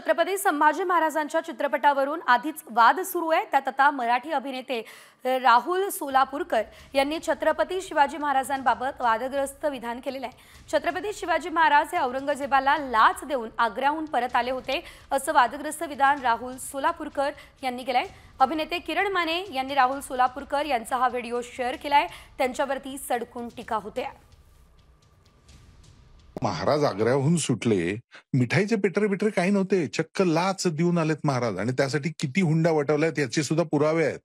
छत्रपती संभाजी महाराजांच्या चित्रपटावरून आधीच वाद सुरू आहे। त्यात आता मराठी अभिनेते राहुल सोलापूरकर यांनी छत्रपती शिवाजी महाराजांबाबत वादग्रस्त विधान केलेले आहे। छत्रपती शिवाजी महाराज हे औरंगजेबाला लाच देऊन आग्र्याहून परत आले होते असं वादग्रस्त विधान राहुल सोलापूरकर यांनी केलंय। अभिनेते किरण माने यांनी राहुल सोलापूरकर यांचा हा व्हिडिओ शेअर केलाय। त्यांच्यावरती सडकून टीका होते। महाराज आग्र्याहून सुटले, मिठाईचे पेटरे काही नव्हते, चक्क लाच देऊन आलेत महाराज आणि त्यासाठी किती हुंडा वटवल्यात याचे सुद्धा पुरावे आहेत।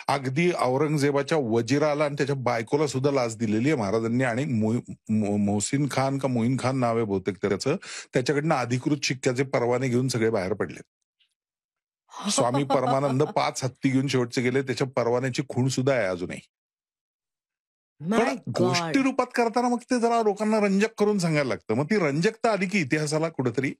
अगदी औरंगजेबाच्या वजीराला आणि त्याच्या बायकोला सुद्धा लाच दिलेली आहे महाराजांनी आणि मोहसिन खान का मोहीन खान नाव आहे बहुतेक त्याचं, त्याच्याकडनं अधिकृत शिक्क्याचे परवाने घेऊन सगळे बाहेर पडले। स्वामी परमानंद 5 हत्ती घेऊन शेवटचे गेले, त्याच्या परवान्याची खूण सुद्धा आहे अजूनही। गोष्टी रूपात करताना मग ते जरा लोकांना रंजक करून सांगायला लागतं, मग ती रंजकता आली की इतिहासाला कुठेतरी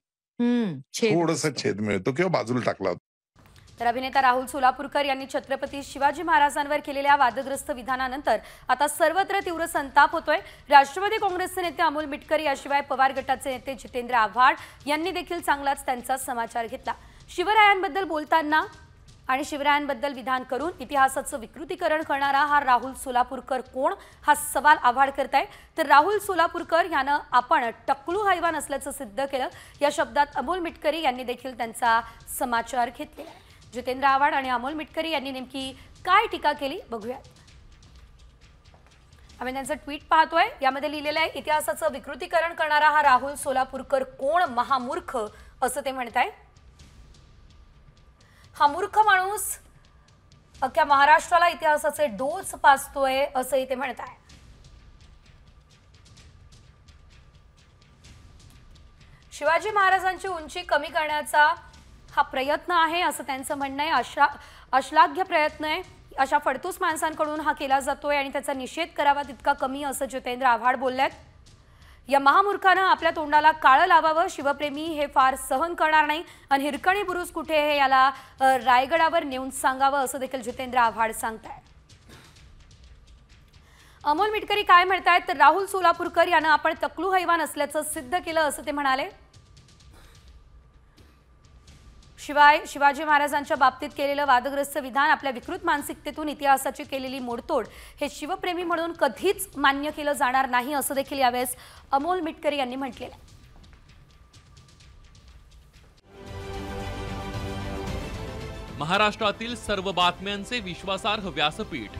थोडासा छेद मिळतो किंवा बाजूला टाकला होता। तर अभिनेता राहुल सोलापूरकर यांनी छत्रपती शिवाजी महाराजांवर केलेल्या वादग्रस्त विधानानंतर आता सर्वत्र तीव्र संताप होतोय। राष्ट्रवादी काँग्रेसचे नेते अमोल मिटकरी याशिवाय पवार गटाचे नेते जितेंद्र आव्हाड यांनी देखील चांगलाच त्यांचा समाचार घेतला। शिवरायांबद्दल बोलताना आणि शिवरायांबद्दल विधान करून इतिहासाचं विकृतीकरण करणारा हा राहुल सोलापूरकर कोण, हा सवाल आव्हाड करताय। तर राहुल सोलापूरकर यानं आपण टकलू हैवान असल्याचं सिद्ध केलं। या शब्दात अमोल मिटकरी यांनी देखील त्यांचा समाचार घेतलेला आहे। जितेंद्र आव्हाड आणि अमोल मिटकरी यांनी नेमकी काय टीका केली बघूयात। आम्ही त्यांचं ट्विट पाहतोय, यामध्ये लिहिलेलं आहे, इतिहासाचं विकृतीकरण करणारा हा राहुल सोलापूरकर कोण, महामूर्ख असं ते म्हणताय। हा मूर्ख माणूस अख्ख्या महाराष्ट्राला इतिहासाचे डोस पाचतोय असंही ते म्हणत आहे। शिवाजी महाराजांची उंची कमी करण्याचा हा प्रयत्न आहे असं त्यांचं म्हणणं आहे। अश्लाघ्य प्रयत्न आहे, अशा फडतूस माणसांकडून हा केला जातोय आणि त्याचा निषेध करावा तितका कमी असं जितेंद्र आव्हाड बोललेत। या महामूर्खानं आपल्या तोंडाला काळं लावावं, शिवप्रेमी हे फार सहन करणार नाही आणि हिरकणी बुरुज कुठे हे याला रायगडावर नेऊन सांगावं असं देखील जितेंद्र आव्हाड सांगताय। अमोल मिटकरी काय म्हणतायत, तर राहुल सोलापूरकर यांना आपण टकलू हैवान असल्याचं सिद्ध केलं असं ते म्हणाले। शिवाय शिवाजी महाराजांच्या बाबतीत केलेलं वादग्रस्त विधान, आपल्या विकृत मानसिकतेतून इतिहासाची केलेली मोडतोड हे शिवप्रेमी म्हणून कधीच मान्य केलं जाणार नाही असं देखील यावेळेस अमोल मिटकरी यांनी म्हटलेलं आहे। महाराष्ट्रातील सर्व बातम्यांचे विश्वासार्ह व्यासपीठ,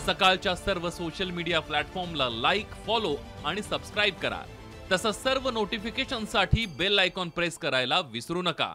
सकाळच्या सर्व सोशल मीडिया प्लॅटफॉर्मला लाईक, फॉलो आणि सबस्क्राईब करा। तसंच सर्व नोटिफिकेशनसाठी बेल आयकॉन प्रेस करायला विसरू नका।